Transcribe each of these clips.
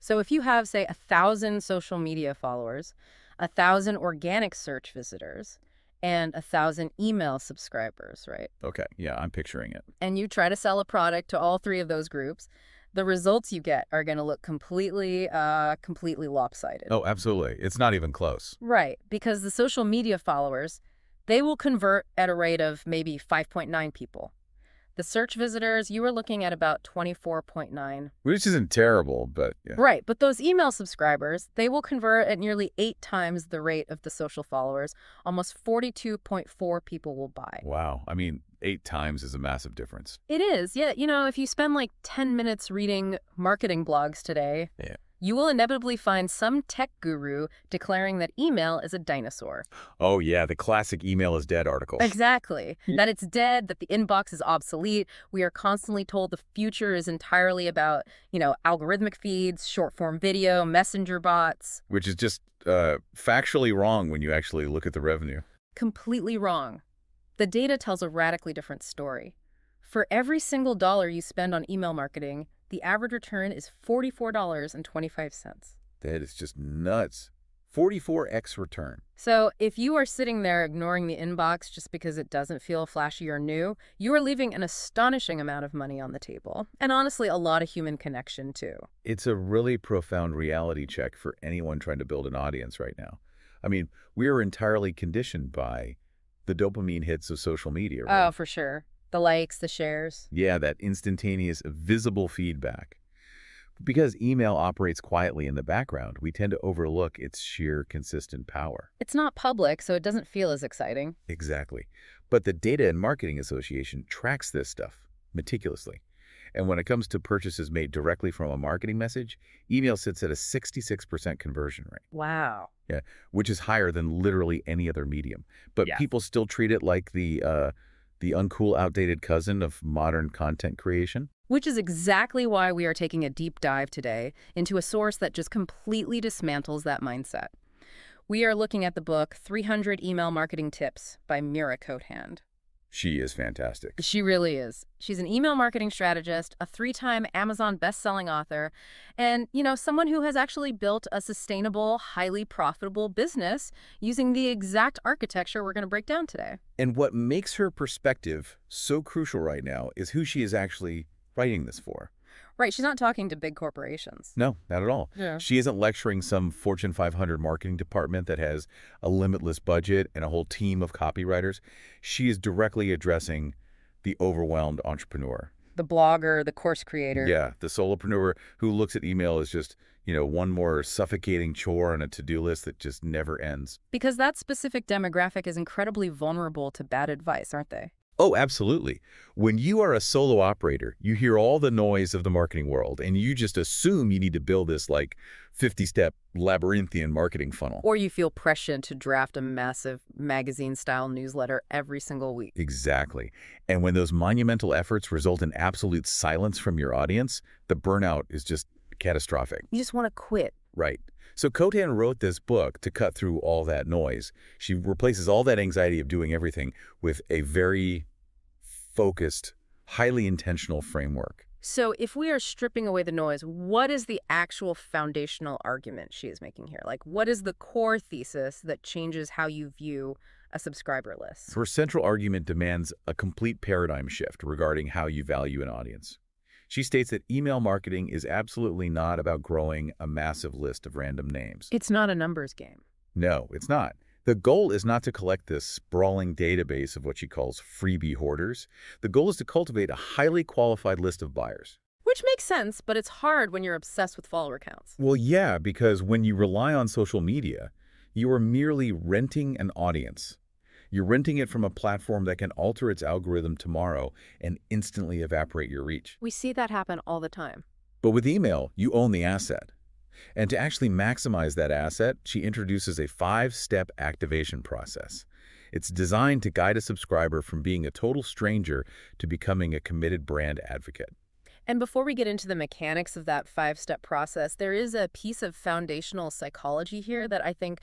So if you have, say, 1,000 social media followers, 1,000 organic search visitors, and 1,000 email subscribers, right? Okay, yeah, I'm picturing it. And you try to sell a product to all three of those groups, the results you get are going to look completely lopsided. Oh, absolutely. It's not even close. Right, because the social media followers, they will convert at a rate of maybe 5.9 people. The search visitors, you were looking at about 24.9. Which isn't terrible, but yeah. Right, but those email subscribers, they will convert at nearly 8 times the rate of the social followers. Almost 42.4 people will buy. Wow. I mean, 8 times is a massive difference. It is, yeah. If you spend like 10 minutes reading marketing blogs today, Yeah. you will inevitably find some tech guru declaring that email is a dinosaur. Oh, yeah, the classic email is dead article. Exactly. That it's dead, that the inbox is obsolete. We are constantly told the future is entirely about, algorithmic feeds, short-form video, messenger bots. Which is just factually wrong when you actually look at the revenue. Completely wrong. The data tells a radically different story. For every single dollar you spend on email marketing, the average return is $44.25. That is just nuts. 44x return. So if you are sitting there ignoring the inbox just because it doesn't feel flashy or new, you are leaving an astonishing amount of money on the table. And honestly, a lot of human connection, too. It's a really profound reality check for anyone trying to build an audience right now. I mean, we are entirely conditioned by the dopamine hits of social media, right? Oh, for sure. The likes, the shares. Yeah, that instantaneous, visible feedback. Because email operates quietly in the background, we tend to overlook its sheer consistent power. It's not public, so it doesn't feel as exciting. Exactly. But the Data and Marketing Association tracks this stuff meticulously. And when it comes to purchases made directly from a marketing message, email sits at a 66% conversion rate. Wow. Yeah, which is higher than literally any other medium. But Yeah. people still treat it like the uncool, outdated cousin of modern content creation. Which is exactly why we are taking a deep dive today into a source that just completely dismantles that mindset. We are looking at the book 300 Email Marketing Tips by Mira Cothand. She is fantastic. She really is. She's an email marketing strategist, a 3-time Amazon best-selling author, and, someone who has actually built a sustainable, highly profitable business using the exact architecture we're going to break down today. And what makes her perspective so crucial right now is who she is actually writing this for. Right, she's not talking to big corporations. No, not at all. Yeah. She isn't lecturing some Fortune 500 marketing department that has a limitless budget and a whole team of copywriters. She is directly addressing the overwhelmed entrepreneur. The blogger, the course creator. Yeah, the solopreneur who looks at email as just, one more suffocating chore on a to-do list that just never ends. Because that specific demographic is incredibly vulnerable to bad advice, aren't they? Oh, absolutely. When you are a solo operator, you hear all the noise of the marketing world, and you just assume you need to build this, 50-step labyrinthian marketing funnel. Or you feel pressured to draft a massive magazine-style newsletter every single week. Exactly. And when those monumental efforts result in absolute silence from your audience, the burnout is just catastrophic. You just want to quit. Right. So Cotan wrote this book to cut through all that noise. She replaces all that anxiety of doing everything with a very focused, highly intentional framework. So if we are stripping away the noise, what is the actual foundational argument she is making here? What is the core thesis that changes how you view a subscriber list? Her central argument demands a complete paradigm shift regarding how you value an audience. She states that email marketing is absolutely not about growing a massive list of random names. It's not a numbers game. No, it's not. The goal is not to collect this sprawling database of what she calls freebie hoarders. The goal is to cultivate a highly qualified list of buyers. Which makes sense, but it's hard when you're obsessed with follower counts. Well, yeah, because when you rely on social media, you are merely renting an audience. You're renting it from a platform that can alter its algorithm tomorrow and instantly evaporate your reach. We see that happen all the time. But with email, you own the asset. And to actually maximize that asset, she introduces a 5-step activation process. It's designed to guide a subscriber from being a total stranger to becoming a committed brand advocate. And before we get into the mechanics of that five-step process, there is a piece of foundational psychology here that I think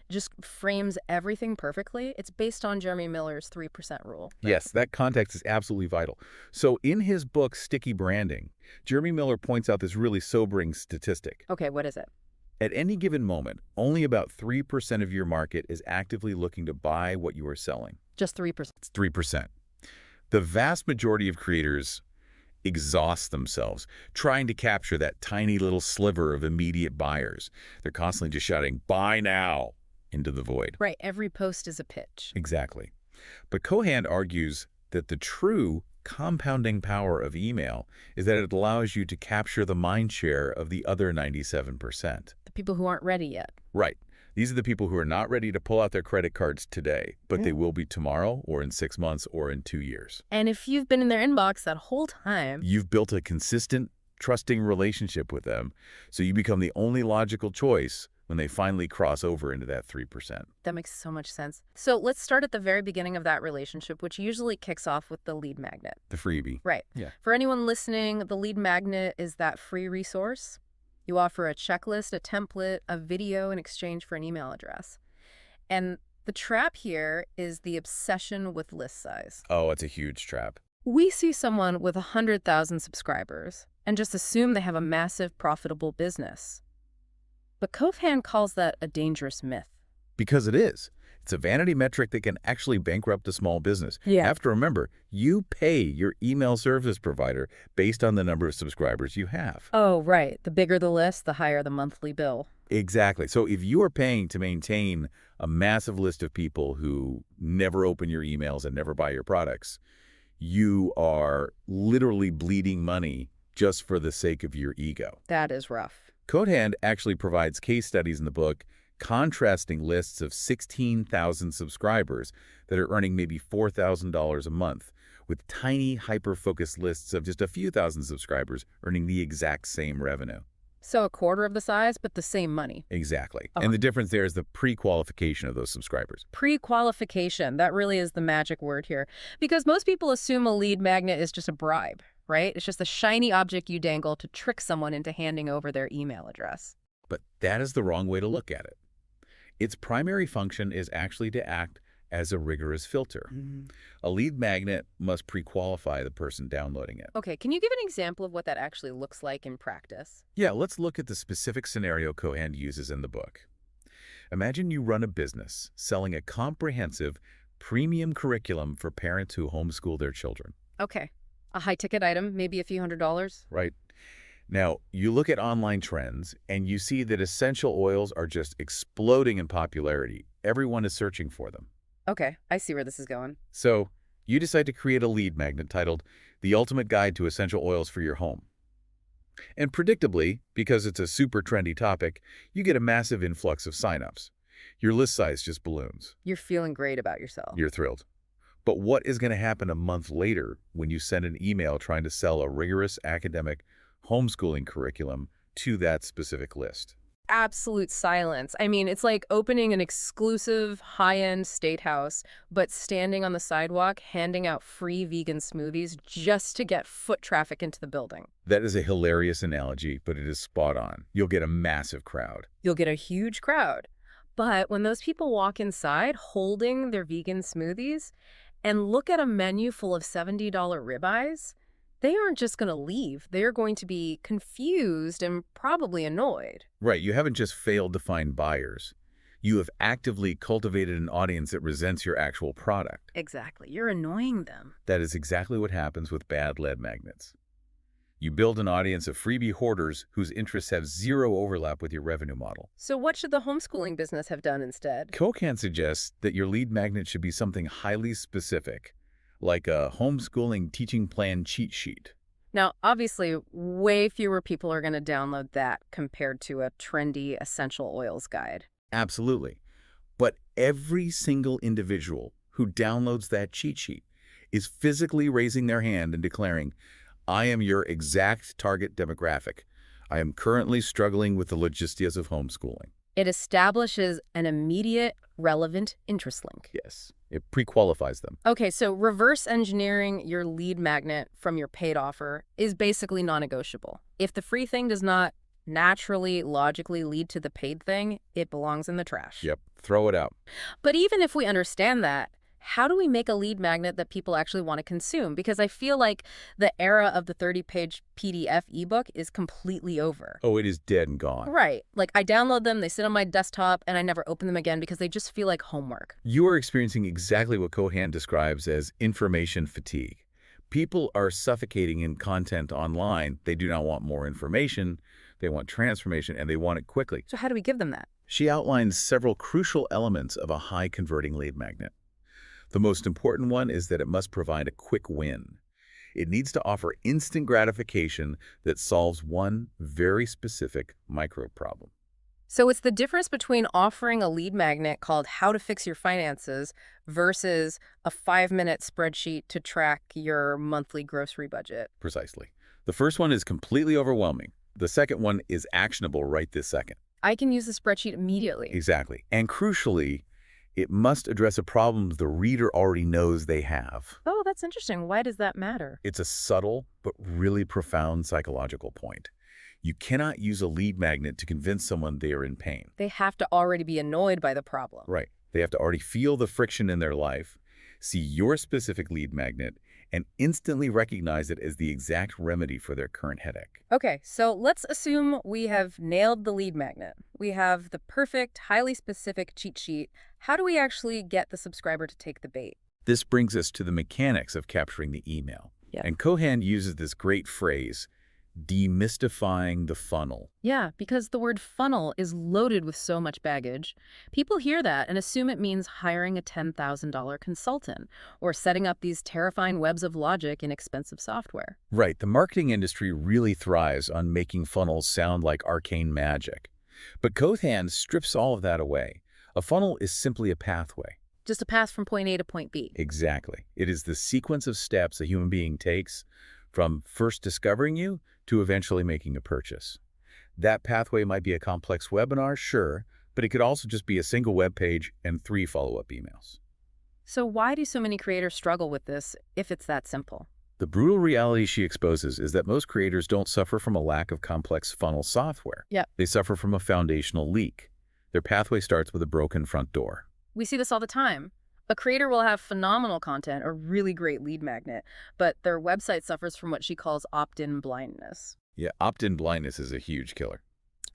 just frames everything perfectly. It's based on Jeremy Miller's 3% rule. Yes, that context is absolutely vital. So in his book, Sticky Branding, Jeremy Miller points out this really sobering statistic. Okay, what is it? At any given moment, only about 3% of your market is actively looking to buy what you are selling. Just 3%. It's 3%. The vast majority of creators exhaust themselves trying to capture that tiny little sliver of immediate buyers. They're constantly just shouting, "Buy now," into the void. Right, every post is a pitch. Exactly. But Cohan argues that the true compounding power of email is that it allows you to capture the mind share of the other 97%. The people who aren't ready yet. Right. These are the people who are not ready to pull out their credit cards today, but they will be tomorrow or in 6 months or in 2 years. And if you've been in their inbox that whole time, You've built a consistent, trusting relationship with them, so you become the only logical choice when they finally cross over into that 3%. that makes so much sense. So let's start at the very beginning of that relationship, which usually kicks off with the lead magnet. The freebie. Right. Yeah. For anyone listening, the lead magnet is that free resource. You offer a checklist, a template, a video in exchange for an email address. And the trap here is the obsession with list size. Oh, it's a huge trap. We see someone with 100,000 subscribers and just assume they have a massive, profitable business. But Cohan calls that a dangerous myth. Because it is. It's a vanity metric that can actually bankrupt a small business. Yeah. You have to remember, you pay your email service provider based on the number of subscribers you have. Oh, right. The bigger the list, the higher the monthly bill. Exactly. So if you are paying to maintain a massive list of people who never open your emails and never buy your products, you are literally bleeding money just for the sake of your ego. That is rough. Cohan actually provides case studies in the book contrasting lists of 16,000 subscribers that are earning maybe $4,000 a month with tiny hyper-focused lists of just a few thousand subscribers earning the exact same revenue. So a quarter of the size, but the same money. Exactly. And the difference there is the pre-qualification of those subscribers. Pre-qualification, that really is the magic word here. Because most people assume a lead magnet is just a bribe, right? It's just a shiny object you dangle to trick someone into handing over their email address. But that is the wrong way to look at it. Its primary function is actually to act as a rigorous filter. A lead magnet must pre-qualify the person downloading it. Okay, can you give an example of what that actually looks like in practice? Yeah, let's look at the specific scenario Cohan uses in the book. Imagine you run a business selling a comprehensive premium curriculum for parents who homeschool their children. Okay, a high-ticket item, maybe a few $100s. Right. Now, you look at online trends and you see that essential oils are just exploding in popularity. Everyone is searching for them. Okay, I see where this is going. So you decide to create a lead magnet titled The Ultimate Guide to Essential Oils for Your Home. And predictably, because it's a super trendy topic, you get a massive influx of signups. Your list size just balloons. You're feeling great about yourself. You're thrilled. But what is going to happen a month later when you send an email trying to sell a rigorous academic homeschooling curriculum to that specific list? Absolute silence. I mean, it's like opening an exclusive high-end steakhouse, but standing on the sidewalk handing out free vegan smoothies just to get foot traffic into the building. That is a hilarious analogy, but it is spot on. You'll get a massive crowd. You'll get a huge crowd. But when those people walk inside holding their vegan smoothies and look at a menu full of $70 ribeyes, they aren't just going to leave. They're going to be confused and probably annoyed. Right, you haven't just failed to find buyers. You have actively cultivated an audience that resents your actual product. Exactly. You're annoying them. That is exactly what happens with bad lead magnets. You build an audience of freebie hoarders whose interests have zero overlap with your revenue model. So what should the homeschooling business have done instead? Cohan suggests that your lead magnet should be something highly specific, like a homeschooling teaching plan cheat sheet. Now, obviously, way fewer people are going to download that compared to a trendy essential oils guide. Absolutely. But every single individual who downloads that cheat sheet is physically raising their hand and declaring, "I am your exact target demographic. I am currently struggling with the logistics of homeschooling." It establishes an immediate, relevant interest link. Yes. It pre-qualifies them. Okay, so reverse engineering your lead magnet from your paid offer is basically non-negotiable. If the free thing does not naturally, logically lead to the paid thing, it belongs in the trash. Yep, throw it out. But even if we understand that, how do we make a lead magnet that people actually want to consume? Because I feel like the era of the 30-page PDF ebook is completely over. Oh, it is dead and gone. Right. Like I download them, they sit on my desktop, and I never open them again because they just feel like homework. You are experiencing exactly what Cohan describes as information fatigue. People are suffocating in content online. They do not want more information. They want transformation, and they want it quickly. So how do we give them that? She outlines several crucial elements of a high-converting lead magnet. The most important one is that it must provide a quick win. It needs to offer instant gratification that solves one very specific micro problem. So it's the difference between offering a lead magnet called How to Fix Your Finances versus a 5-minute spreadsheet to track your monthly grocery budget. Precisely. The first one is completely overwhelming. The second one is actionable right this second. I can use the spreadsheet immediately. Exactly. And crucially, it must address a problem the reader already knows they have. Oh, that's interesting. Why does that matter? It's a subtle but really profound psychological point. You cannot use a lead magnet to convince someone they are in pain. They have to already be annoyed by the problem. Right. They have to already feel the friction in their life, see your specific lead magnet, and instantly recognize it as the exact remedy for their current headache. Okay, so let's assume we have nailed the lead magnet. We have the perfect, highly specific cheat sheet. How do we actually get the subscriber to take the bait? This brings us to the mechanics of capturing the email. Yeah. And Cohan uses this great phrase, demystifying the funnel. Yeah, because the word funnel is loaded with so much baggage. People hear that and assume it means hiring a $10,000 consultant or setting up these terrifying webs of logic in expensive software. Right. The marketing industry really thrives on making funnels sound like arcane magic. But Cohan strips all of that away. A funnel is simply a pathway. Just a path from point A to point B. Exactly. It is the sequence of steps a human being takes from first discovering you to eventually making a purchase. That pathway might be a complex webinar, sure, but it could also just be a single web page and 3 follow-up emails. So why do so many creators struggle with this if it's that simple? The brutal reality she exposes is that most creators don't suffer from a lack of complex funnel software. Yep. They suffer from a foundational leak. Their pathway starts with a broken front door. We see this all the time. A creator will have phenomenal content, a really great lead magnet, but their website suffers from what she calls opt-in blindness. Yeah, opt-in blindness is a huge killer.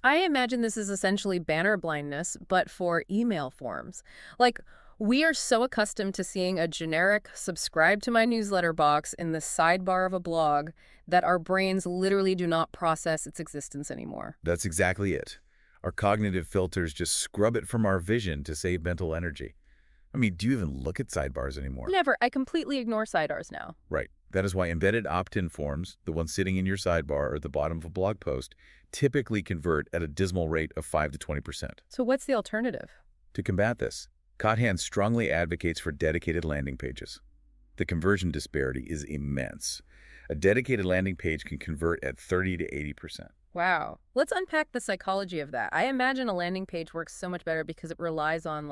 I imagine this is essentially banner blindness, but for email forms. Like, we are so accustomed to seeing a generic subscribe to my newsletter box in the sidebar of a blog that our brains literally do not process its existence anymore. That's exactly it. Our cognitive filters just scrub it from our vision to save mental energy. I mean, do you even look at sidebars anymore? Never. I completely ignore sidebars now. Right. That is why embedded opt-in forms, the ones sitting in your sidebar or at the bottom of a blog post, typically convert at a dismal rate of 5 to 20%. So what's the alternative? To combat this, Cohan strongly advocates for dedicated landing pages. The conversion disparity is immense. A dedicated landing page can convert at 30 to 80%. Wow. Let's unpack the psychology of that. I imagine a landing page works so much better because it relies on,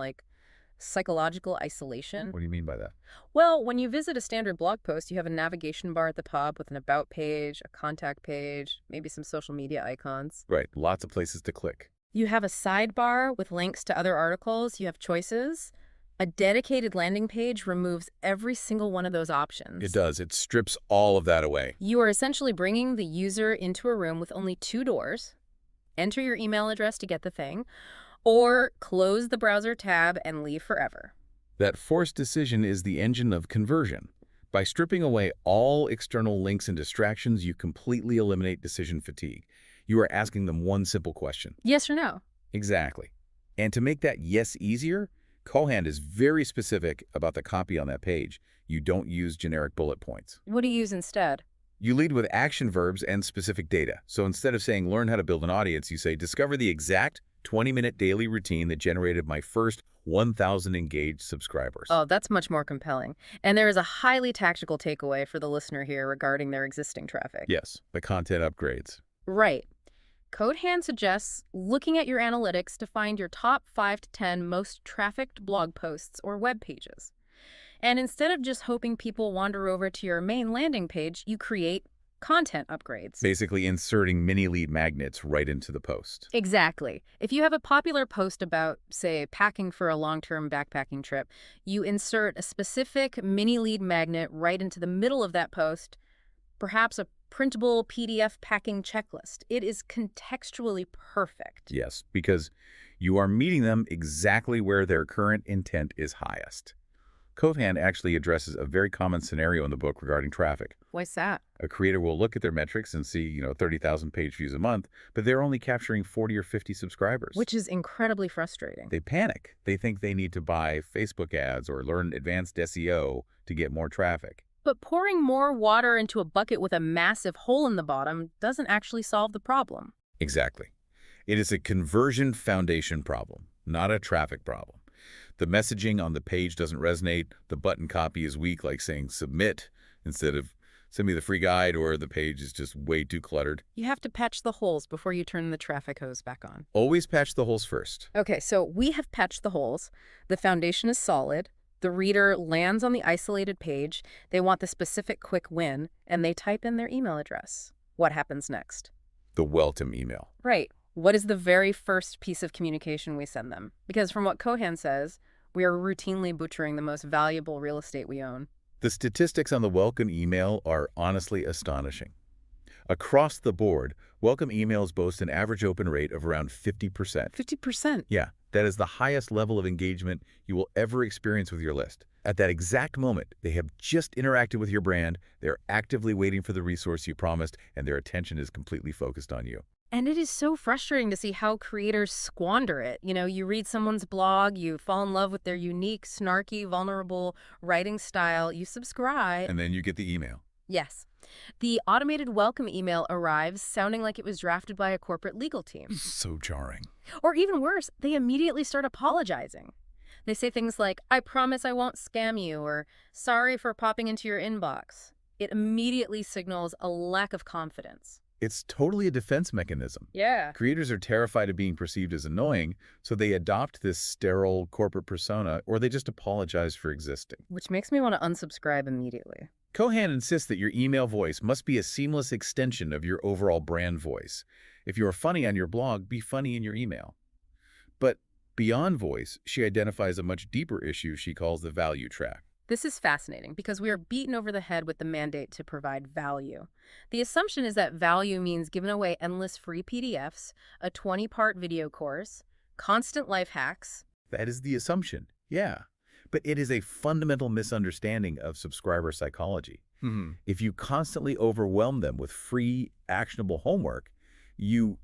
psychological isolation. What do you mean by that? Well, when you visit a standard blog post, you have a navigation bar at the top with an about page, a contact page, maybe some social media icons. Right. Lots of places to click. You have a sidebar with links to other articles. You have choices. A dedicated landing page removes every single one of those options. It does. It strips all of that away. You are essentially bringing the user into a room with only 2 doors. Enter your email address to get the thing, or close the browser tab and leave forever. That forced decision is the engine of conversion. By stripping away all external links and distractions, you completely eliminate decision fatigue. You are asking them one simple question. Yes or no? Exactly. And to make that yes easier, Cohan is very specific about the copy on that page. You don't use generic bullet points. What do you use instead? You lead with action verbs and specific data. So instead of saying learn how to build an audience, you say discover the exact 20-minute daily routine that generated my first 1,000 engaged subscribers. Oh, that's much more compelling. And there is a highly tactical takeaway for the listener here regarding their existing traffic. Yes, the content upgrades. Right. Cohan suggests looking at your analytics to find your top 5 to 10 most trafficked blog posts or web pages. And instead of just hoping people wander over to your main landing page, you create content upgrades. Basically inserting mini lead magnets right into the post. Exactly. If you have a popular post about, say, packing for a long-term backpacking trip, you insert a specific mini lead magnet right into the middle of that post, perhaps a printable PDF packing checklist. It is contextually perfect. Yes, because you are meeting them exactly where their current intent is highest. Coherent actually addresses a very common scenario in the book regarding traffic. Why's that? A creator will look at their metrics and see, 30,000 page views a month, but they're only capturing 40 or 50 subscribers. Which is incredibly frustrating. They panic. They think they need to buy Facebook ads or learn advanced SEO to get more traffic. But pouring more water into a bucket with a massive hole in the bottom doesn't actually solve the problem. Exactly. It is a conversion foundation problem, not a traffic problem. The messaging on the page doesn't resonate. The button copy is weak, like saying submit instead of send me the free guide, or the page is just way too cluttered. You have to patch the holes before you turn the traffic hose back on. Always patch the holes first. Okay, so we have patched the holes. The foundation is solid. The reader lands on the isolated page. They want the specific quick win, and they type in their email address. What happens next? The welcome email. Right. What is the very first piece of communication we send them? Because from what Cohan says, we are routinely butchering the most valuable real estate we own. The statistics on the welcome email are honestly astonishing. Across the board, welcome emails boast an average open rate of around 50%. 50%? Yeah, that is the highest level of engagement you will ever experience with your list. At that exact moment, they have just interacted with your brand, they're actively waiting for the resource you promised, and their attention is completely focused on you. And it is so frustrating to see how creators squander it. You read someone's blog, you fall in love with their unique, snarky, vulnerable writing style, you subscribe. And then you get the email. Yes. The automated welcome email arrives sounding like it was drafted by a corporate legal team. So jarring. Or even worse, they immediately start apologizing. They say things like, "I promise I won't scam you," or "sorry for popping into your inbox." It immediately signals a lack of confidence. It's totally a defense mechanism. Yeah. Creators are terrified of being perceived as annoying, so they adopt this sterile corporate persona, or they just apologize for existing. Which makes me want to unsubscribe immediately. Cohan insists that your email voice must be a seamless extension of your overall brand voice. If you are funny on your blog, be funny in your email. But beyond voice, she identifies a much deeper issue she calls the value trap. This is fascinating because we are beaten over the head with the mandate to provide value. The assumption is that value means giving away endless free PDFs, a 20-part video course, constant life hacks. That is the assumption, yeah. But it is a fundamental misunderstanding of subscriber psychology. If you constantly overwhelm them with free, actionable homework, you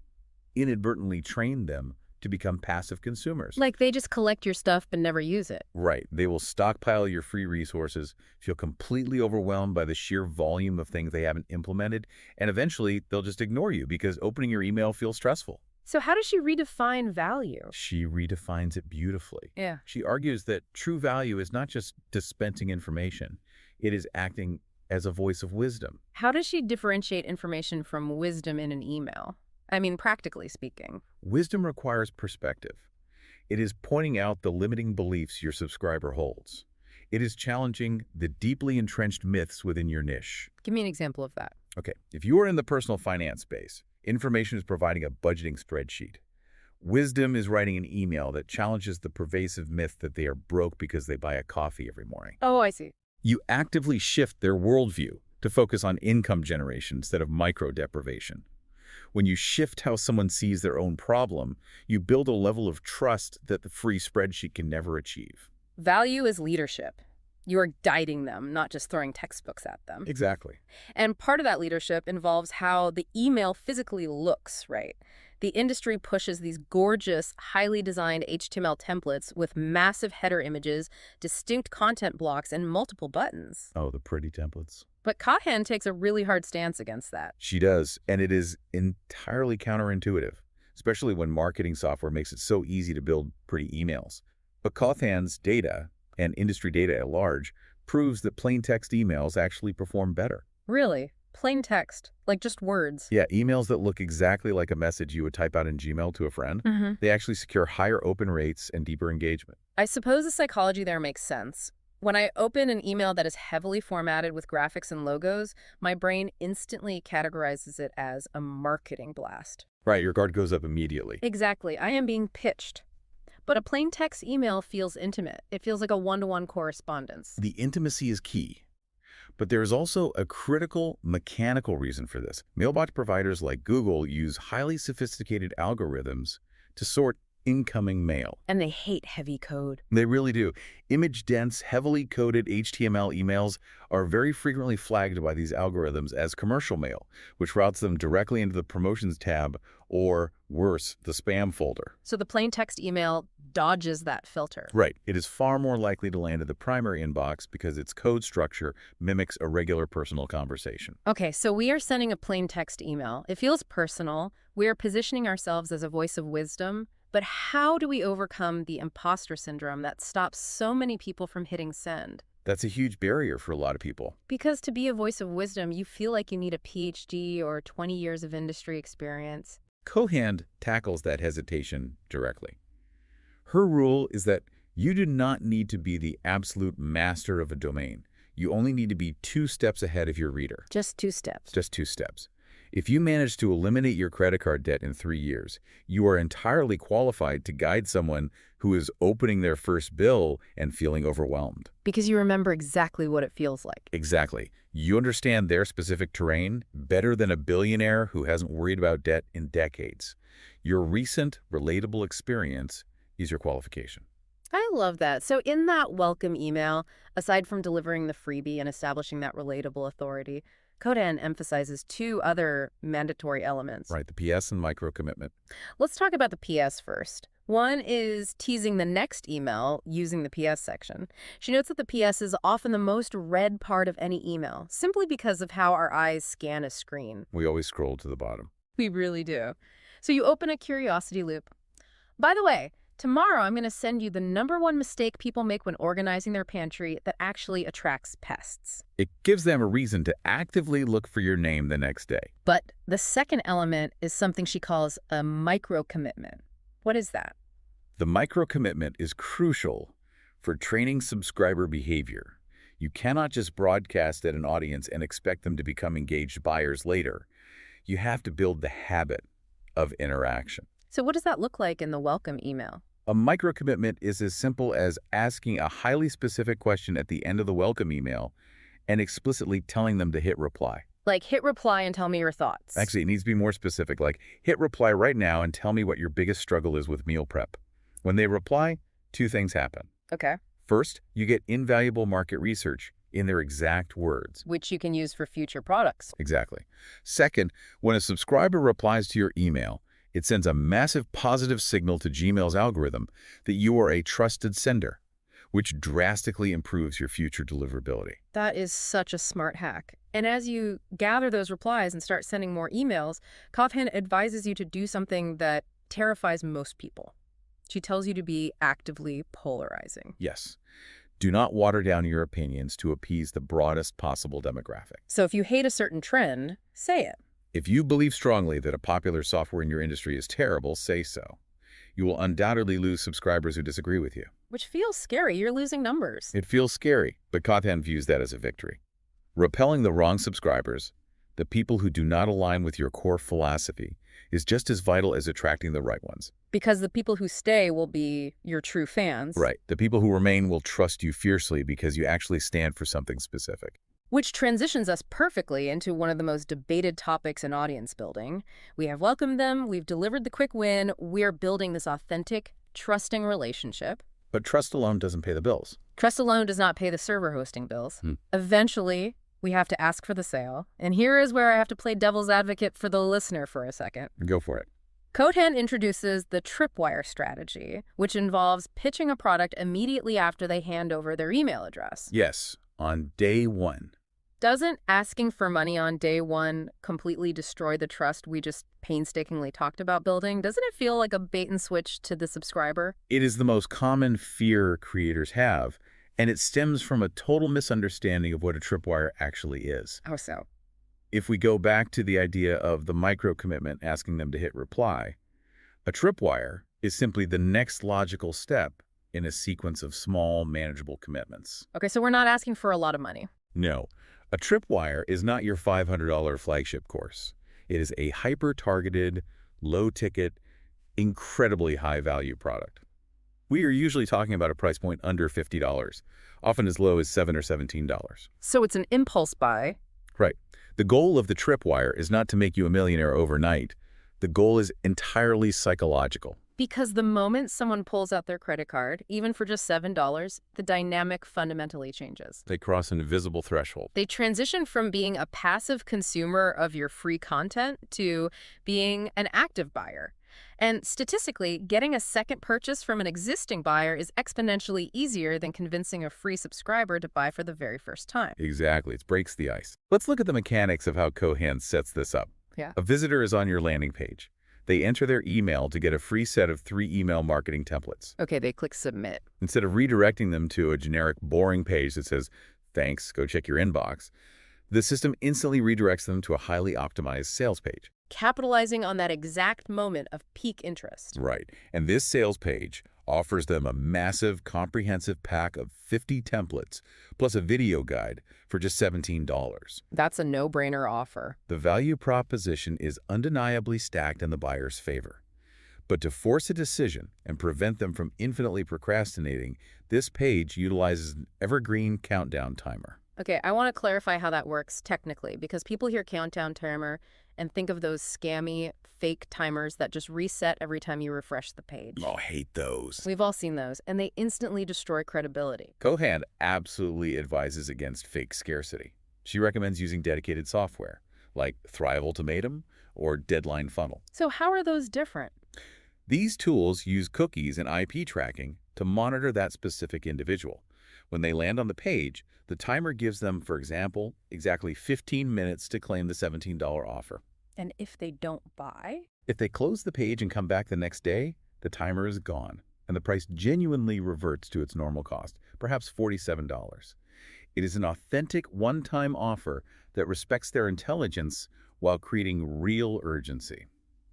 inadvertently train them to become passive consumers. Like they just collect your stuff but never use it. Right. They will stockpile your free resources, feel completely overwhelmed by the sheer volume of things they haven't implemented, and eventually they'll just ignore you because opening your email feels stressful. So how does she redefine value? She redefines it beautifully. Yeah. She argues that true value is not just dispensing information. It is acting as a voice of wisdom. How does she differentiate information from wisdom in an email? I mean, practically speaking. Wisdom requires perspective. It is pointing out the limiting beliefs your subscriber holds. It is challenging the deeply entrenched myths within your niche. Give me an example of that. Okay, if you are in the personal finance space, information is providing a budgeting spreadsheet. Wisdom is writing an email that challenges the pervasive myth that they are broke because they buy a coffee every morning. Oh, I see. You actively shift their worldview to focus on income generation instead of micro-deprivation. When you shift how someone sees their own problem, you build a level of trust that the free spreadsheet can never achieve. Value is leadership. You are guiding them, not just throwing textbooks at them. Exactly. And part of that leadership involves how the email physically looks, right? The industry pushes these gorgeous, highly designed HTML templates with massive header images, distinct content blocks, and multiple buttons. Oh, the pretty templates. But Cohan takes a really hard stance against that. She does, and it is entirely counterintuitive, especially when marketing software makes it so easy to build pretty emails. But Cohan's data, and industry data at large, proves that plain text emails actually perform better. Really? Plain text, like just words. Yeah, emails that look exactly like a message you would type out in Gmail to a friend, they actually secure higher open rates and deeper engagement. I suppose the psychology there makes sense. When I open an email that is heavily formatted with graphics and logos, my brain instantly categorizes it as a marketing blast. Right, your guard goes up immediately. Exactly. I am being pitched. But a plain text email feels intimate. It feels like a one-to-one correspondence. The intimacy is key. But there is also a critical mechanical reason for this. Mailbox providers like Google use highly sophisticated algorithms to sort incoming mail. And they hate heavy code. They really do. Image-dense, heavily coded HTML emails are very frequently flagged by these algorithms as commercial mail, which routes them directly into the promotions tab or, worse, the spam folder. So the plain text email dodges that filter. Right. It is far more likely to land in the primary inbox because its code structure mimics a regular personal conversation. Okay, so we are sending a plain text email. It feels personal. We are positioning ourselves as a voice of wisdom. But how do we overcome the imposter syndrome that stops so many people from hitting send? That's a huge barrier for a lot of people. Because to be a voice of wisdom, you feel like you need a PhD or 20 years of industry experience. Coherent tackles that hesitation directly. Her rule is that you do not need to be the absolute master of a domain. You only need to be 2 steps ahead of your reader. Just 2 steps. Just 2 steps. If you manage to eliminate your credit card debt in 3 years, you are entirely qualified to guide someone who is opening their first bill and feeling overwhelmed. Because you remember exactly what it feels like. Exactly. You understand their specific terrain better than a billionaire who hasn't worried about debt in decades. Your recent, relatable experience is your qualification. I love that. So in that welcome email, aside from delivering the freebie and establishing that relatable authority, Codan emphasizes 2 other mandatory elements. Right, the PS and micro commitment. Let's talk about the PS first. One is teasing the next email using the PS section. She notes that the PS is often the most read part of any email, simply because of how our eyes scan a screen. We always scroll to the bottom. We really do. So you open a curiosity loop. By the way, tomorrow I'm going to send you the #1 mistake people make when organizing their pantry that actually attracts pests. It gives them a reason to actively look for your name the next day. But the second element is something she calls a micro-commitment. What is that? The micro commitment is crucial for training subscriber behavior. You cannot just broadcast at an audience and expect them to become engaged buyers later. You have to build the habit of interaction. So what does that look like in the welcome email? A micro commitment is as simple as asking a highly specific question at the end of the welcome email and explicitly telling them to hit reply. Like, hit reply and tell me your thoughts. Actually, it needs to be more specific, like hit reply right now and tell me what your biggest struggle is with meal prep. When they reply, 2 things happen. Okay. First, you get invaluable market research in their exact words. Which you can use for future products. Exactly. Second, when a subscriber replies to your email, it sends a massive positive signal to Gmail's algorithm that you are a trusted sender, which drastically improves your future deliverability. That is such a smart hack. And as you gather those replies and start sending more emails, Kaufhan advises you to do something that terrifies most people. She tells you to be actively polarizing. Yes. Do not water down your opinions to appease the broadest possible demographic. So if you hate a certain trend, say it. If you believe strongly that a popular software in your industry is terrible, say so. You will undoubtedly lose subscribers who disagree with you. Which feels scary. You're losing numbers. It feels scary, but Kaufhan views that as a victory. Repelling the wrong subscribers, the people who do not align with your core philosophy, is just as vital as attracting the right ones. Because the people who stay will be your true fans. Right. The people who remain will trust you fiercely because you actually stand for something specific. Which transitions us perfectly into one of the most debated topics in audience building. We have welcomed them, we've delivered the quick win, we're building this authentic, trusting relationship. But trust alone doesn't pay the bills. Trust alone does not pay the server hosting bills. Eventually, we have to ask for the sale. And here is where I have to play devil's advocate for the listener for a second. Go for it. Cohan introduces the tripwire strategy, which involves pitching a product immediately after they hand over their email address. Yes, on day 1. Doesn't asking for money on day 1 completely destroy the trust we just painstakingly talked about building? Doesn't it feel like a bait and switch to the subscriber? It is the most common fear creators have, and it stems from a total misunderstanding of what a tripwire actually is. How so? If we go back to the idea of the micro-commitment asking them to hit reply, a tripwire is simply the next logical step in a sequence of small, manageable commitments. Okay, so we're not asking for a lot of money. No, a tripwire is not your $500 flagship course. It is a hyper-targeted, low-ticket, incredibly high-value product. We are usually talking about a price point under $50, often as low as $7 or $17. So it's an impulse buy. Right. The goal of the tripwire is not to make you a millionaire overnight. The goal is entirely psychological. Because the moment someone pulls out their credit card, even for just $7, the dynamic fundamentally changes. They cross an invisible threshold. They transition from being a passive consumer of your free content to being an active buyer. And statistically, getting a second purchase from an existing buyer is exponentially easier than convincing a free subscriber to buy for the very first time. Exactly. It breaks the ice. Let's look at the mechanics of how Coherent sets this up. Yeah. A visitor is on your landing page. They enter their email to get a free set of 3 email marketing templates. Okay, they click submit. Instead of redirecting them to a generic, boring page that says, "Thanks, go check your inbox," the system instantly redirects them to a highly optimized sales page. Capitalizing on that exact moment of peak interest. Right. And this sales page offers them a massive, comprehensive pack of 50 templates, plus a video guide for just $17. That's a no-brainer offer. The value proposition is undeniably stacked in the buyer's favor. But to force a decision and prevent them from infinitely procrastinating, this page utilizes an evergreen countdown timer. Okay, I want to clarify how that works technically, because people hear countdown timer and think of those scammy, fake timers that just reset every time you refresh the page. Oh, hate those. We've all seen those, and they instantly destroy credibility. Coherent absolutely advises against fake scarcity. She recommends using dedicated software, like Thrive Ultimatum or Deadline Funnel. So how are those different? These tools use cookies and IP tracking to monitor that specific individual. When they land on the page, the timer gives them, for example, exactly 15 minutes to claim the $17 offer. And if they don't buy? If they close the page and come back the next day, the timer is gone, and the price genuinely reverts to its normal cost, perhaps $47. It is an authentic one-time offer that respects their intelligence while creating real urgency.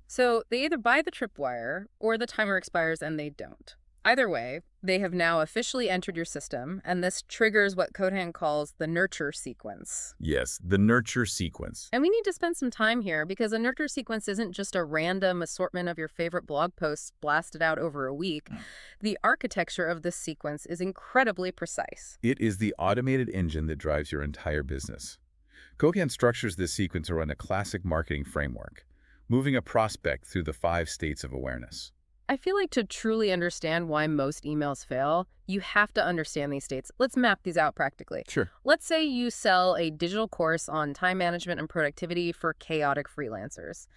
So they either buy the tripwire or the timer expires and they don't. Either way, they have now officially entered your system, and this triggers what Coherent calls the nurture sequence. Yes, the nurture sequence. And we need to spend some time here because a nurture sequence isn't just a random assortment of your favorite blog posts blasted out over a week. The architecture of this sequence is incredibly precise. It is the automated engine that drives your entire business. Coherent structures this sequence around a classic marketing framework, moving a prospect through the 5 states of awareness. I feel like to truly understand why most emails fail, you have to understand these states. Let's map these out practically. Sure. Let's say you sell a digital course on time management and productivity for chaotic freelancers.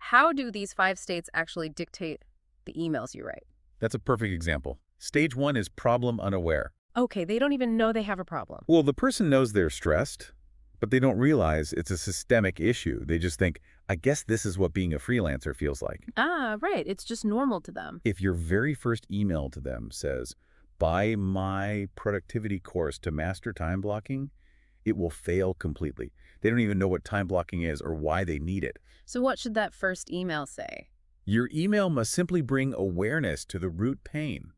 How do these 5 states actually dictate the emails you write? That's a perfect example. Stage 1 is problem unaware. Okay, they don't even know they have a problem. Well, the person knows they're stressed, but they don't realize it's a systemic issue. They just think, I guess this is what being a freelancer feels like. Ah, right. It's just normal to them. If your very first email to them says, buy my productivity course to master time blocking, it will fail completely. They don't even know what time blocking is or why they need it. So what should that first email say? Your email must simply bring awareness to the root pain.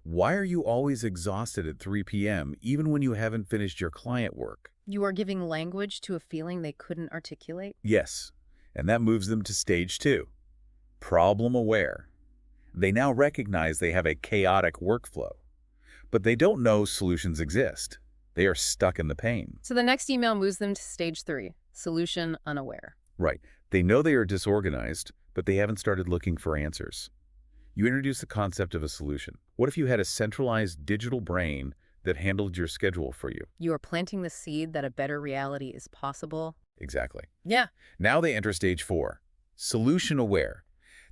Why are you always exhausted at 3 p.m. even when you haven't finished your client work? You are giving language to a feeling they couldn't articulate? Yes, and that moves them to stage 2, problem aware. They now recognize they have a chaotic workflow, but they don't know solutions exist. They are stuck in the pain. So the next email moves them to stage 3, solution unaware. Right. They know they are disorganized, but they haven't started looking for answers. You introduce the concept of a solution. What if you had a centralized digital brain that handled your schedule for you? You are planting the seed that a better reality is possible. Exactly. Yeah. Now they enter stage 4, solution aware.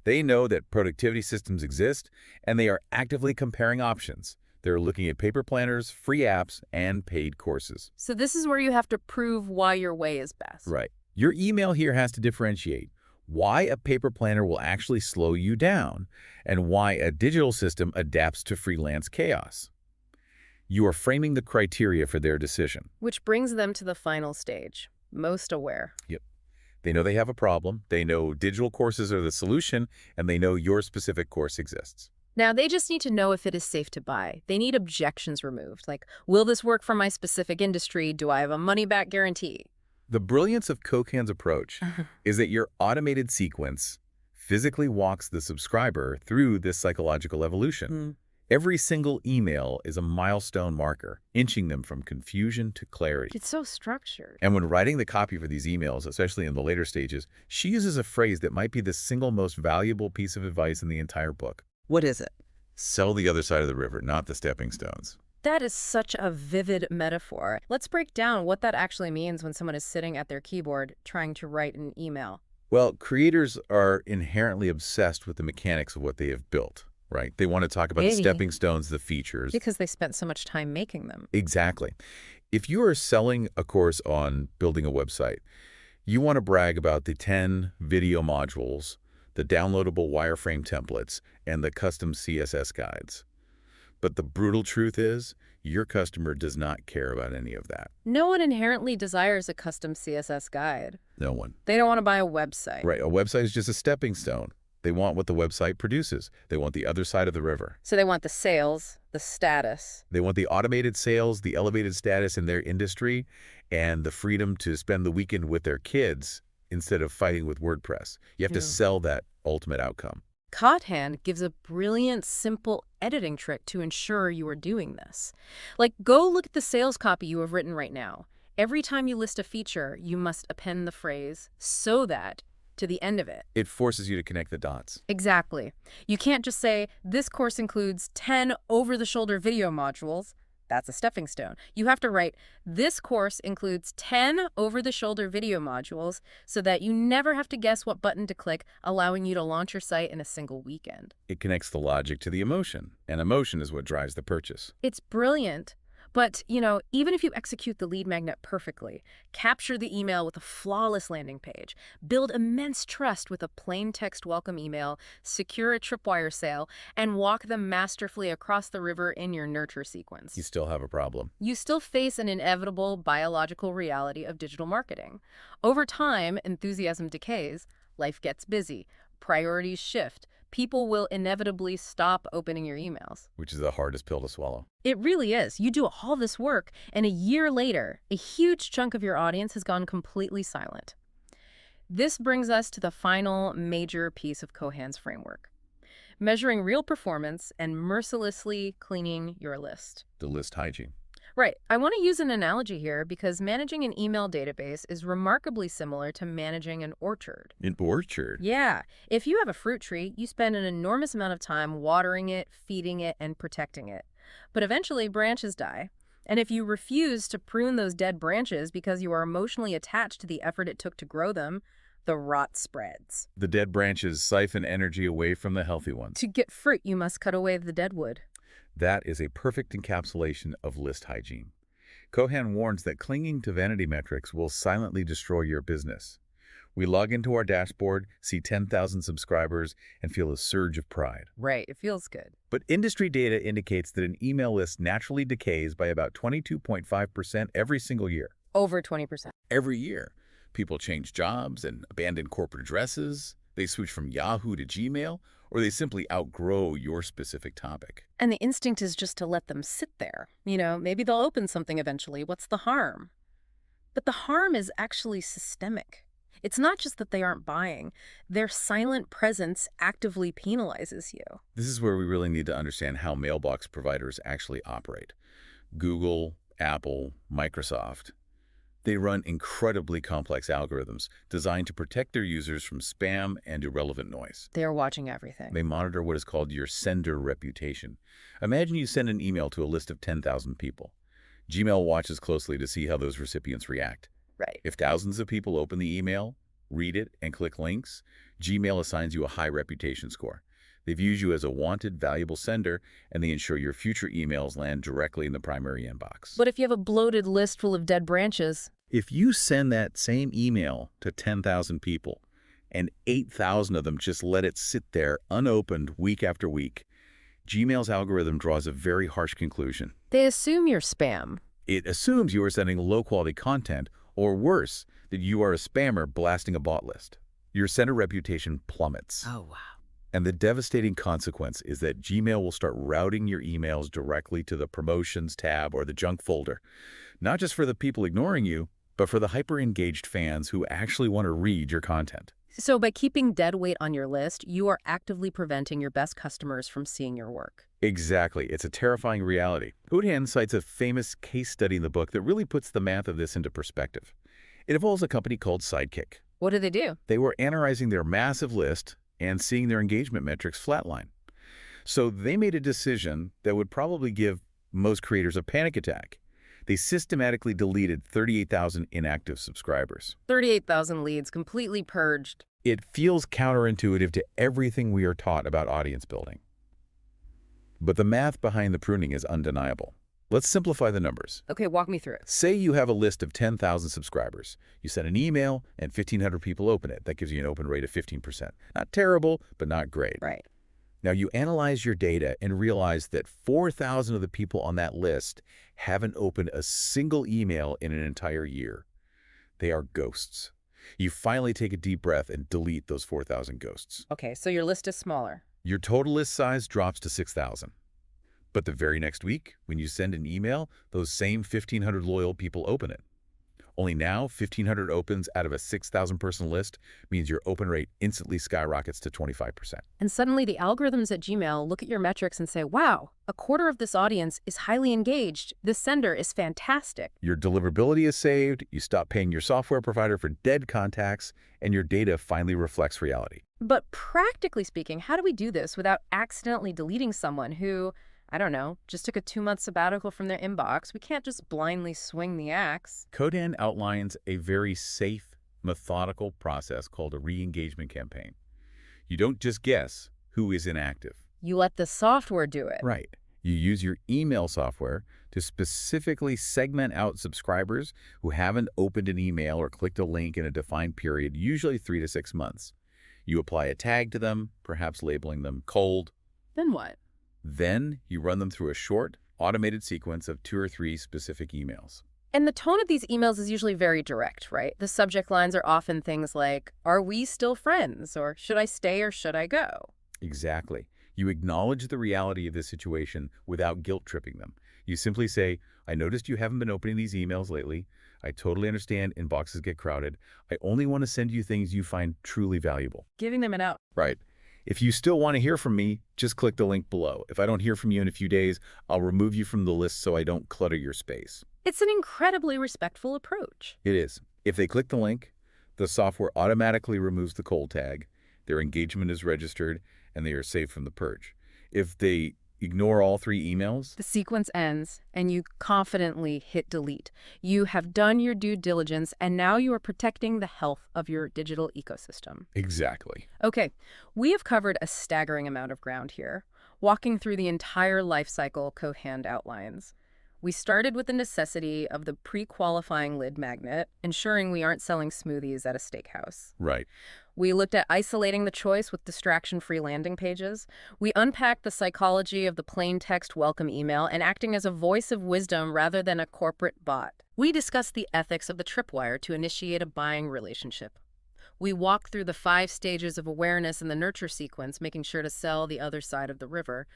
They know that productivity systems exist, and they are actively comparing options. They're looking at paper planners, free apps, and paid courses. So this is where you have to prove why your way is best. Right. Your email here has to differentiate why a paper planner will actually slow you down and why a digital system adapts to freelance chaos. You are framing the criteria for their decision. Which brings them to the final stage, most aware. Yep. They know they have a problem, they know digital courses are the solution, and they know your specific course exists. Now, they just need to know if it is safe to buy. They need objections removed, like, will this work for my specific industry? Do I have a money-back guarantee? The brilliance of Cocan's approach is that your automated sequence physically walks the subscriber through this psychological evolution. Mm. Every single email is a milestone marker, inching them from confusion to clarity. It's so structured. And when writing the copy for these emails, especially in the later stages, she uses a phrase that might be the single most valuable piece of advice in the entire book. What is it? Sell the other side of the river, not the stepping stones. That is such a vivid metaphor. Let's break down what that actually means when someone is sitting at their keyboard trying to write an email. Well, creators are inherently obsessed with the mechanics of what they have built, right? They want to talk about the Hey. stepping stones, the features. Because they spent so much time making them. Exactly. If you are selling a course on building a website, you want to brag about the 10 video modules, the downloadable wireframe templates, and the custom CSS guides. But the brutal truth is, your customer does not care about any of that. No one inherently desires a custom CSS guide. No one. They don't want to buy a website. Right. A website is just a stepping stone. They want what the website produces. They want the other side of the river. So they want the sales, the status. They want the automated sales, the elevated status in their industry, and the freedom to spend the weekend with their kids instead of fighting with WordPress. You have to Yeah. sell that ultimate outcome. Cothand gives a brilliant, simple editing trick to ensure you are doing this. Like, go look at the sales copy you have written right now. Every time you list a feature, you must append the phrase "so that" to the end of it. It forces you to connect the dots. Exactly. You can't just say, this course includes 10 over-the-shoulder video modules. That's a stepping stone. You have to write, this course includes 10 over-the-shoulder video modules so that you never have to guess what button to click, allowing you to launch your site in a single weekend. It connects the logic to the emotion, and emotion is what drives the purchase. It's brilliant. But, even if you execute the lead magnet perfectly, capture the email with a flawless landing page, build immense trust with a plain text welcome email, secure a tripwire sale, and walk them masterfully across the river in your nurture sequence, You still have a problem. you still face an inevitable biological reality of digital marketing. Over time, enthusiasm decays, life gets busy, priorities shift. People will inevitably stop opening your emails. Which is the hardest pill to swallow. It really is. You do all this work, and a year later, a huge chunk of your audience has gone completely silent. This brings us to the final major piece of Cohan's framework: measuring real performance and mercilessly cleaning your list. The list hygiene. Right. I want to use an analogy here because managing an email database is remarkably similar to managing an orchard. An orchard. Yeah. If you have a fruit tree, you spend an enormous amount of time watering it, feeding it, and protecting it. But eventually, branches die. And if you refuse to prune those dead branches because you are emotionally attached to the effort it took to grow them, the rot spreads. The dead branches siphon energy away from the healthy ones. To get fruit, you must cut away the dead wood. That is a perfect encapsulation of list hygiene. Cohan warns that clinging to vanity metrics will silently destroy your business. We log into our dashboard, see 10,000 subscribers, and feel a surge of pride. Right. It feels good. But industry data indicates that an email list naturally decays by about 22.5% every single year. Over 20%. Every year. People change jobs and abandon corporate addresses. They switch from Yahoo to Gmail, or they simply outgrow your specific topic. And the instinct is just to let them sit there. Maybe they'll open something eventually. What's the harm? But the harm is actually systemic. It's not just that they aren't buying. Their silent presence actively penalizes you. This is where we really need to understand how mailbox providers actually operate. Google, Apple, Microsoft. They run incredibly complex algorithms designed to protect their users from spam and irrelevant noise. They're watching everything. They monitor what is called your sender reputation. Imagine you send an email to a list of 10,000 people. Gmail watches closely to see how those recipients react. Right. If thousands of people open the email, read it, and click links, Gmail assigns you a high reputation score. They view you as a wanted, valuable sender, and they ensure your future emails land directly in the primary inbox. But if you have a bloated list full of dead branches... If you send that same email to 10,000 people, and 8,000 of them just let it sit there unopened week after week, Gmail's algorithm draws a very harsh conclusion. They assume you're spam. It assumes you are sending low-quality content, or worse, that you are a spammer blasting a bot list. Your sender reputation plummets. Oh, wow. And the devastating consequence is that Gmail will start routing your emails directly to the promotions tab or the junk folder, not just for the people ignoring you, but for the hyper-engaged fans who actually want to read your content. So by keeping dead weight on your list, you are actively preventing your best customers from seeing your work. Exactly. It's a terrifying reality. Hoothan cites a famous case study in the book that really puts the math of this into perspective. It involves a company called Sidekick. What do they do? They were analyzing their massive list and seeing their engagement metrics flatline. So they made a decision that would probably give most creators a panic attack. They systematically deleted 38,000 inactive subscribers. 38,000 leads completely purged. It feels counterintuitive to everything we are taught about audience building. But the math behind the pruning is undeniable. Let's simplify the numbers. Okay, walk me through it. Say you have a list of 10,000 subscribers. You send an email and 1,500 people open it. That gives you an open rate of 15%. Not terrible, but not great. Right. Now you analyze your data and realize that 4,000 of the people on that list haven't opened a single email in an entire year. They are ghosts. You finally take a deep breath and delete those 4,000 ghosts. Okay, so your list is smaller. Your total list size drops to 6,000. But the very next week, when you send an email, those same 1,500 loyal people open it. Only now, 1,500 opens out of a 6,000-person list means your open rate instantly skyrockets to 25%. And suddenly the algorithms at Gmail look at your metrics and say, wow, a quarter of this audience is highly engaged. This sender is fantastic. Your deliverability is saved, you stop paying your software provider for dead contacts, and your data finally reflects reality. But practically speaking, how do we do this without accidentally deleting someone who, I don't know, just took a 2-month sabbatical from their inbox? We can't just blindly swing the axe. Coherent outlines a very safe, methodical process called a re-engagement campaign. You don't just guess who is inactive. You let the software do it. Right. You use your email software to specifically segment out subscribers who haven't opened an email or clicked a link in a defined period, usually 3 to 6 months. You apply a tag to them, perhaps labeling them cold. Then what? Then you run them through a short, automated sequence of 2 or 3 specific emails. And the tone of these emails is usually very direct, right? The subject lines are often things like, are we still friends? Or should I stay or should I go? Exactly. You acknowledge the reality of the situation without guilt-tripping them. You simply say, I noticed you haven't been opening these emails lately. I totally understand inboxes get crowded. I only want to send you things you find truly valuable. Giving them an out. Right. If you still want to hear from me, just click the link below. If I don't hear from you in a few days, I'll remove you from the list so I don't clutter your space. It's an incredibly respectful approach. It is. If they click the link, the software automatically removes the cold tag, their engagement is registered, and they are safe from the purge. If they ignore all 3 emails, The sequence ends, and you confidently hit delete. You have done your due diligence, and now you are protecting the health of your digital ecosystem. exactly. Okay, we have covered a staggering amount of ground here, walking through the entire life cycle Coherent outlines. We started with the necessity of the pre-qualifying lid magnet, ensuring we aren't selling smoothies at a steakhouse. Right. We looked at isolating the choice with distraction-free landing pages. We unpacked the psychology of the plain text welcome email and acting as a voice of wisdom rather than a corporate bot. We discussed the ethics of the tripwire to initiate a buying relationship. We walked through the 5 stages of awareness in the nurture sequence, making sure to sell the other side of the river.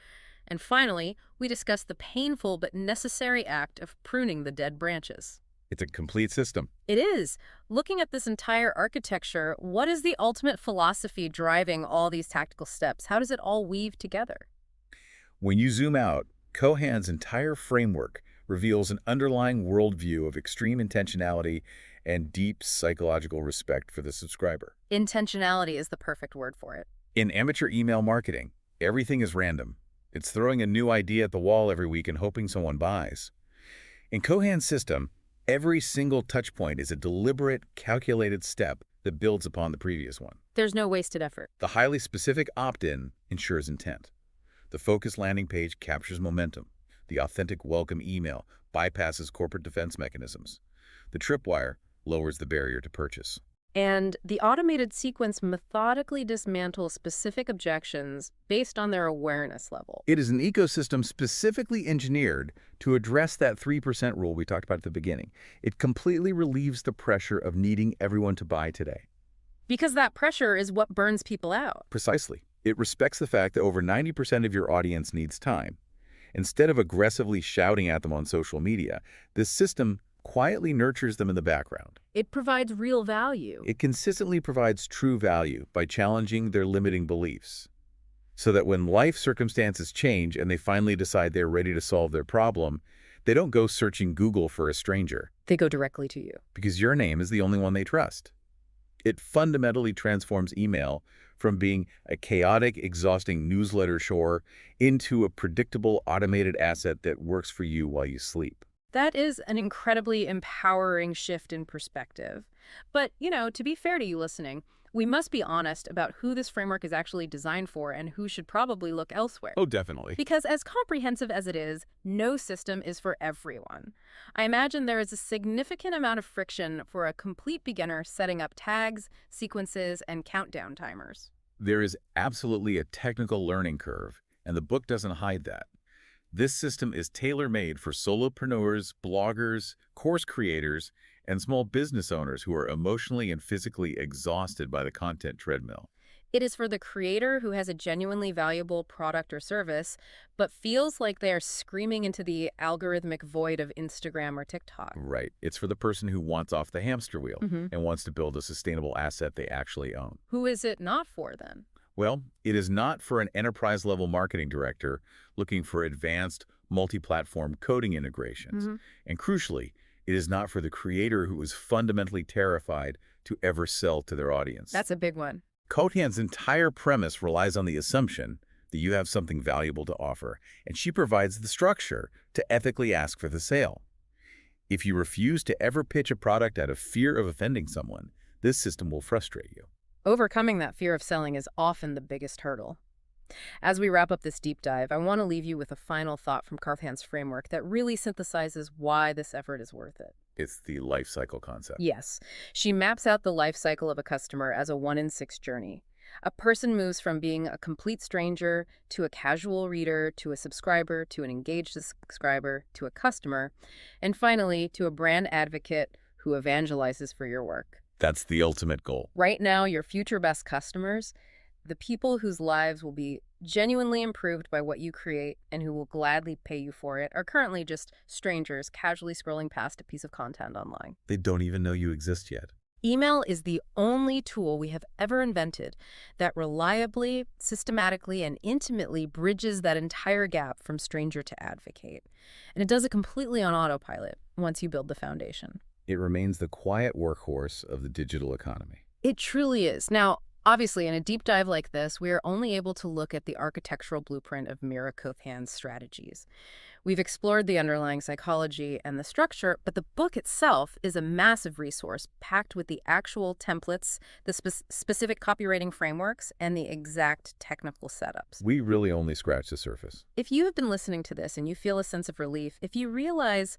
And finally, we discussed the painful but necessary act of pruning the dead branches. It's a complete system. It is. Looking at this entire architecture, what is the ultimate philosophy driving all these tactical steps? How does it all weave together? When you zoom out, Coherent's entire framework reveals an underlying worldview of extreme intentionality and deep psychological respect for the subscriber. Intentionality is the perfect word for it. In amateur email marketing, everything is random. It's throwing a new idea at the wall every week and hoping someone buys. In Coherent's system, every single touch point is a deliberate, calculated step that builds upon the previous one. There's no wasted effort. The highly specific opt-in ensures intent. The focused landing page captures momentum. The authentic welcome email bypasses corporate defense mechanisms. The tripwire lowers the barrier to purchase. And the automated sequence methodically dismantles specific objections based on their awareness level. It is an ecosystem specifically engineered to address that 3% rule we talked about at the beginning. It completely relieves the pressure of needing everyone to buy today. Because that pressure is what burns people out. Precisely. It respects the fact that over 90% of your audience needs time. Instead of aggressively shouting at them on social media, this system quietly nurtures them in the background. It provides real value. It consistently provides true value by challenging their limiting beliefs, so that when life circumstances change and they finally decide they're ready to solve their problem, they don't go searching Google for a stranger, They go directly to you. because your name is the only one they trust. It fundamentally transforms email from being a chaotic, exhausting newsletter chore into a predictable, automated asset that works for you while you sleep. That is an incredibly empowering shift in perspective. But, to be fair to you listening, we must be honest about who this framework is actually designed for and who should probably look elsewhere. Oh, definitely. Because as comprehensive as it is, no system is for everyone. I imagine there is a significant amount of friction for a complete beginner setting up tags, sequences, and countdown timers. There is absolutely a technical learning curve, and the book doesn't hide that. This system is tailor-made for solopreneurs, bloggers, course creators, and small business owners who are emotionally and physically exhausted by the content treadmill. It is for the creator who has a genuinely valuable product or service, but feels like they are screaming into the algorithmic void of Instagram or TikTok. Right. It's for the person who wants off the hamster wheel Mm-hmm. and wants to build a sustainable asset they actually own. Who is it not for then? Well, it is not for an enterprise-level marketing director looking for advanced multi-platform coding integrations. Mm-hmm. And crucially, it is not for the creator who is fundamentally terrified to ever sell to their audience. That's a big one. Cotan's entire premise relies on the assumption that you have something valuable to offer, and she provides the structure to ethically ask for the sale. If you refuse to ever pitch a product out of fear of offending someone, this system will frustrate you. Overcoming that fear of selling is often the biggest hurdle. As we wrap up this deep dive, I want to leave you with a final thought from Carthan's framework that really synthesizes why this effort is worth it. It's the life cycle concept. Yes, she maps out the life cycle of a customer as a 1-in-6 journey. A person moves from being a complete stranger to a casual reader to a subscriber to an engaged subscriber to a customer, and finally to a brand advocate who evangelizes for your work. That's the ultimate goal. Right now, your future best customers, the people whose lives will be genuinely improved by what you create and who will gladly pay you for it, are currently just strangers casually scrolling past a piece of content online. They don't even know you exist yet. Email is the only tool we have ever invented that reliably, systematically, and intimately bridges that entire gap from stranger to advocate. And it does it completely on autopilot once you build the foundation. It remains the quiet workhorse of the digital economy. It truly is. Now, obviously, in a deep dive like this, we are only able to look at the architectural blueprint of Mira Kothan's strategies. We've explored the underlying psychology and the structure, but the book itself is a massive resource packed with the actual templates, the specific copywriting frameworks, and the exact technical setups. We really only scratch the surface. If you have been listening to this and you feel a sense of relief, if you realize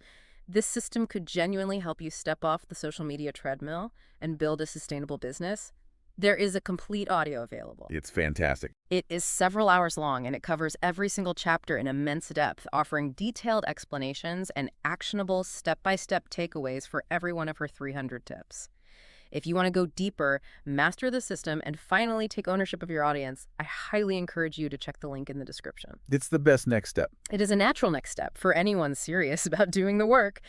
this system could genuinely help you step off the social media treadmill and build a sustainable business, there is a complete audio available. It's fantastic. It is several hours long, and it covers every single chapter in immense depth, offering detailed explanations and actionable step-by-step takeaways for every one of her 300 tips. If you want to go deeper, master the system, and finally take ownership of your audience, I highly encourage you to check the link in the description. It's the best next step. It is a natural next step for anyone serious about doing the work.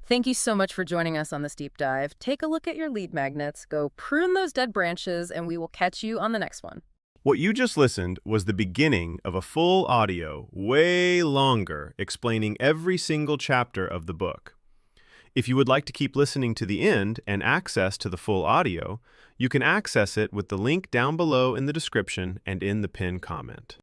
Thank you so much for joining us on this deep dive. Take a look at your lead magnets, go prune those dead branches, and we will catch you on the next one. What you just listened was the beginning of a full audio, way longer, explaining every single chapter of the book. If you would like to keep listening to the end and access to the full audio, you can access it with the link down below in the description and in the pinned comment.